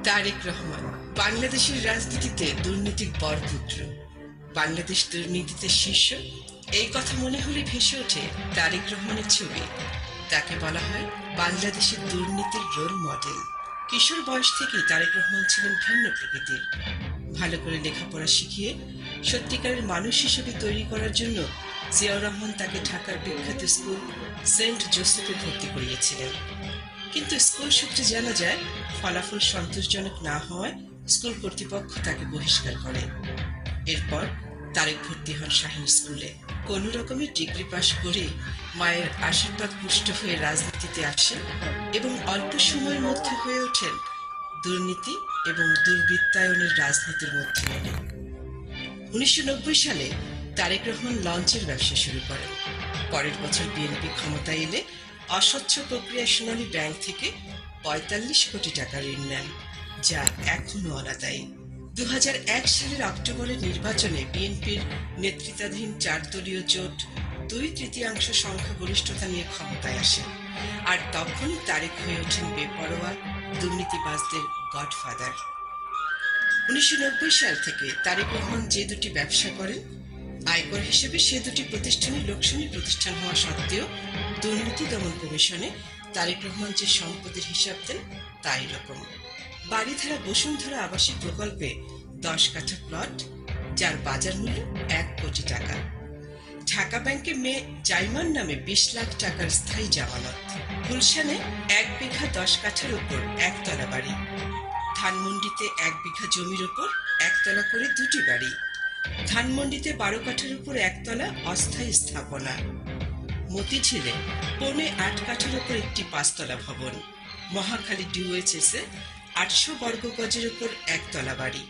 তারেক রহমান বাংলাদেশের রাজনীতিতে দুর্নীতির বরপুত্র। বাংলাদেশ দুর্নীতিতে শীর্ষ, এই কথা মনে হলে ভেসে ওঠে তারেক রহমানের ছবি। তাকে বলা হয় বাংলাদেশের দুর্নীতির রোল মডেল। কিশোর বয়স থেকেই তারেক রহমান ছিলেন ভিন্ন প্রকৃতির। ভালো করে লেখাপড়া শিখিয়ে সত্যিকারের মানুষ হিসেবে তৈরি করার জন্য জিয়াউর রহমান তাকে ঢাকার বিখ্যাত স্কুল সেন্ট জোসেফে ভর্তি করিয়েছিলেন। কিন্তু স্কুল সূত্রে জানা যায়, ফলাফল সন্তোষজনক না হওয়ায় স্কুল কর্তৃপক্ষ তাকে বহিষ্কার করে। এরপর তারেক ভর্তি হন শাহীন স্কুলে। কোনো রকমের ডিগ্রি পাশ করে মায়ের আশীর্বাদ পুষ্ট হয়ে রাজনীতিতে আসেন এবং অল্প সময়ের মধ্যে হয়ে ওঠেন দুর্নীতি এবং দুর্বৃত্তায়নের রাজনীতির মধ্যে। 1990 সালে তারেক রহমান লঞ্চের ব্যবসা শুরু করেন। পরের বছর বিএনপি ক্ষমতায় এলে অস্বচ্ছ প্রক্রিয়া সোনালী ব্যাংক থেকে 45 কোটি টাকা ঋণ নেন, যা এখনো অনাদায়ী। 2001 সালের অক্টোবরের নির্বাচনে বিএনপির নেতৃত্বাধীন 4 দলীয় জোট 2/3 সংখ্যাগরিষ্ঠতা নিয়ে ক্ষমতায় আসে। আর তখনই তারেক হয়ে ওঠেন বেপরোয়া দুর্নীতিবাজদের গডফাদার। 1990 সাল থেকে তারেক রহমান যে দুটি ব্যবসা করেন, আয়কর হিসেবে সে দুটি প্রতিষ্ঠানই লোকসানি প্রতিষ্ঠান হওয়া সত্ত্বেও দুর্নীতি দমন কমিশনে তারেক রহমান যে সম্পদের হিসাব দেন তাই রকম। বাড়িধারা বসুন্ধরা আবাসিক প্রকল্পে 10 কাঠা প্লট, যার বাজার মূল্য 1 কোটি টাকা। ঢাকা ব্যাংকে মেয়ে জাইমান নামে 20 লাখ টাকার স্থায়ী জামানত। গুলশানে 1 বিঘা 10 কাঠার উপর একতলা বাড়ি। ধানমন্ডিতে 1 বিঘা জমির উপর একতলা করে 2টি বাড়ি। ধানমন্ডিতে 12 কাঠার উপর একতলা অস্থায়ী স্থাপনা। মতিঝিলে 8 কাঠার উপর একটি 5তলা ভবন। মহাখালী ডিওএইচএসে 800 বর্গ গজের উপর একতলা বাড়ি।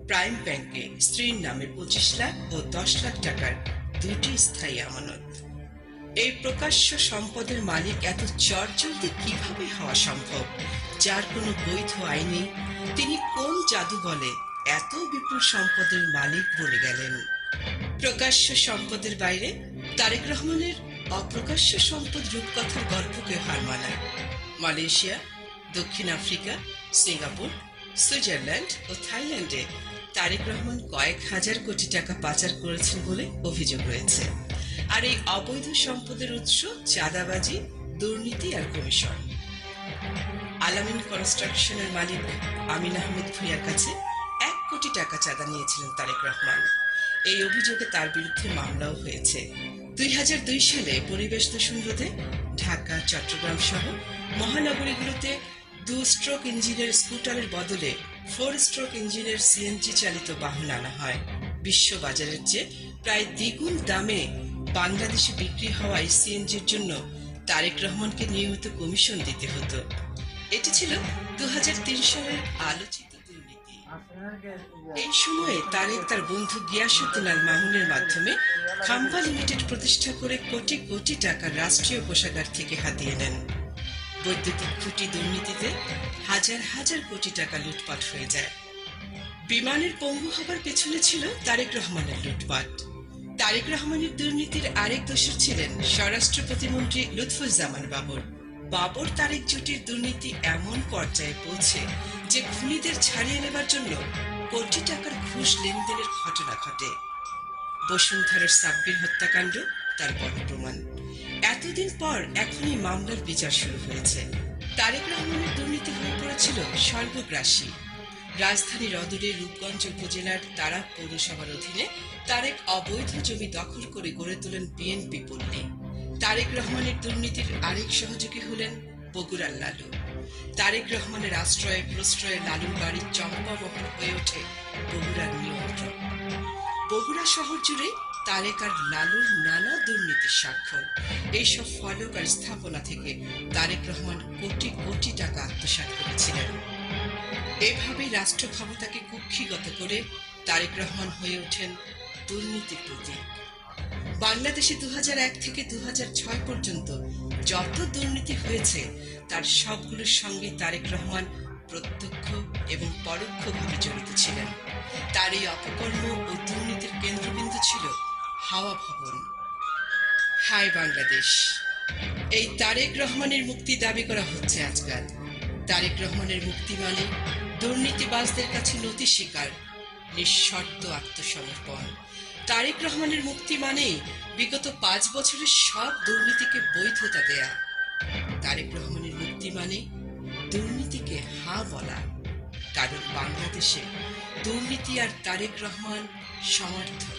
প্রাইম ব্যাংকে স্ত্রীর নামে 25 লাখ ও 10 লাখ টাকার 2টি স্থায়ী আমানত। এই প্রকাশ্য সম্পদের মালিক এত চটজলদি কিভাবে হওয়া সম্ভব, যার কোনো বৈধ আইন নেই? তিনি কোন জাদু বলে এত বিপুল সম্পদের মালিক বনে গেলেন? প্রকাশ্য সম্পদের বাইরে তারেক রহমানের অপ্রকাশ্য সম্পদ রূপকথার গল্পকে হার মানায়। মালয়েশিয়া, দক্ষিণ আফ্রিকা, সিঙ্গাপুর, সুইজারল্যান্ড ও থাইল্যান্ডে তারেক রহমান কয়েক হাজার কোটি টাকা পাচার করেছেন বলে অভিযোগ রয়েছে। আর এই অবৈধ সম্পদের উৎস চাঁদাবাজি, দুর্নীতি আর কমিশন। আলামিন কনস্ট্রাকশনের মালিক আমিন আহমেদ ভূঁইয়ার কাছে 1 কোটি টাকা চাঁদা নিয়েছিলেন তারেক রহমান। এই অভিযোগে তার বিরুদ্ধে মামলাও হয়েছে। 2002 সালে পরিবেশ দূষণ রোধে ঢাকা, চট্টগ্রাম সহ মহানগরীগুলোতে 2 স্ট্রোক ইঞ্জিনের স্কুটারের বদলে 4 স্ট্রোক ইঞ্জিনের সিএনজি চালিত বাহন আনা হয়। বিশ্ব বাজারের চেয়ে প্রায় দ্বিগুণ দামে বাংলাদেশে বিক্রি হওয়ায় সিএনজির জন্য তারেক রহমানকে নিয়মিত কমিশন দিতে হতো। এটি ছিল 2003 সালের আলোচিত দুর্নীতি। এই সময়ে তারেক তার বন্ধু গিয়াসউদ্দিন আল মামুনের মাধ্যমে খাম্বা লিমিটেড প্রতিষ্ঠা করে কোটি কোটি টাকা রাষ্ট্রীয় কোষাগার থেকে হাতিয়ে নেন। বৈদ্যুতিক খুঁটি দুর্নীতিতে হাজার হাজার কোটি টাকা লুটপাট হয়ে যায়। বিমানের পঙ্গু হবার পেছনে ছিল তারেক রহমানের লুটপাট। তারেক রহমানের দুর্নীতির আরেক দোষর ছিলেন স্বরাষ্ট্র প্রতিমন্ত্রী লুৎফুজ্জামান বাবর। বাবর তারেক জুটির দুর্নীতি এমন পর্যায়ে পৌঁছে যে খুনিদের ছাড়িয়ে নেবার জন্য কোটি টাকার ঘুষ লেনদেনের ঘটনা ঘটে। বসুন্ধরার সাব্বির হত্যাকাণ্ড তার বড় প্রমাণ। এতদিন পর এখনই মামলার বিচার শুরু হয়েছে। তারেক রহমানের দুর্নীতি হয়ে পড়েছিল সর্বগ্রাসী। রাজধানীর অদূরে রূপগঞ্জ উপজেলার তারা পৌরসভার অধীনে তারেক অবৈধ জমি দখল করে গড়ে তোলেন বিএনপি পল্লী। তারেক রহমানের দুর্নীতির আরেক সহযোগী হলেন বগুড়ার লালু। তারেক রহমানের আশ্রয়ে প্রশ্রয়ে লালুর বাড়ির চম্পাবহর হয়ে ওঠে বগুড়ার নিয়ন্ত্রণ। বগুড়া শহর জুড়ে তারেক আর লালুর নানা দুর্নীতির স্বাক্ষর। এইসব ফলক আর স্থাপনা থেকে তারেক রহমান কোটি কোটি টাকা আত্মসাৎ করেছিলেন। এভাবেই রাষ্ট্র ক্ষমতাকে কুক্ষিগত করে তারেক রহমান হয়ে ওঠেন দুর্নীতির প্রতীক। বাংলাদেশে 2001 থেকে 2006 পর্যন্ত যত দুর্নীতি হয়েছে তার সবগুলোর সঙ্গে তারেক রহমান প্রত্যক্ষ এবং পরোক্ষভাবে জড়িত ছিলেন। তার এই অপকর্ম ও দুর্নীতির কেন্দ্রবিন্দু ছিল হাওয়া ভবন। হায় বাংলাদেশ, এই তারেক রহমানের মুক্তি দাবি করা হচ্ছে আজকাল। তারেক রহমানের মুক্তি মানে দুর্নীতিবাজদের কাছে নতি স্বীকার, নিঃশর্ত আত্মসমর্পণ। তারেক রহমানের মুক্তি মানে বিগত 5 বছরের সব দুর্নীতিকে বৈধতা দেয়া। তারেক রহমানের মুক্তি মানে দুর্নীতিকে হা বলা। কারণ বাংলাদেশে দুর্নীতি আর তারেক রহমান সমার্থক।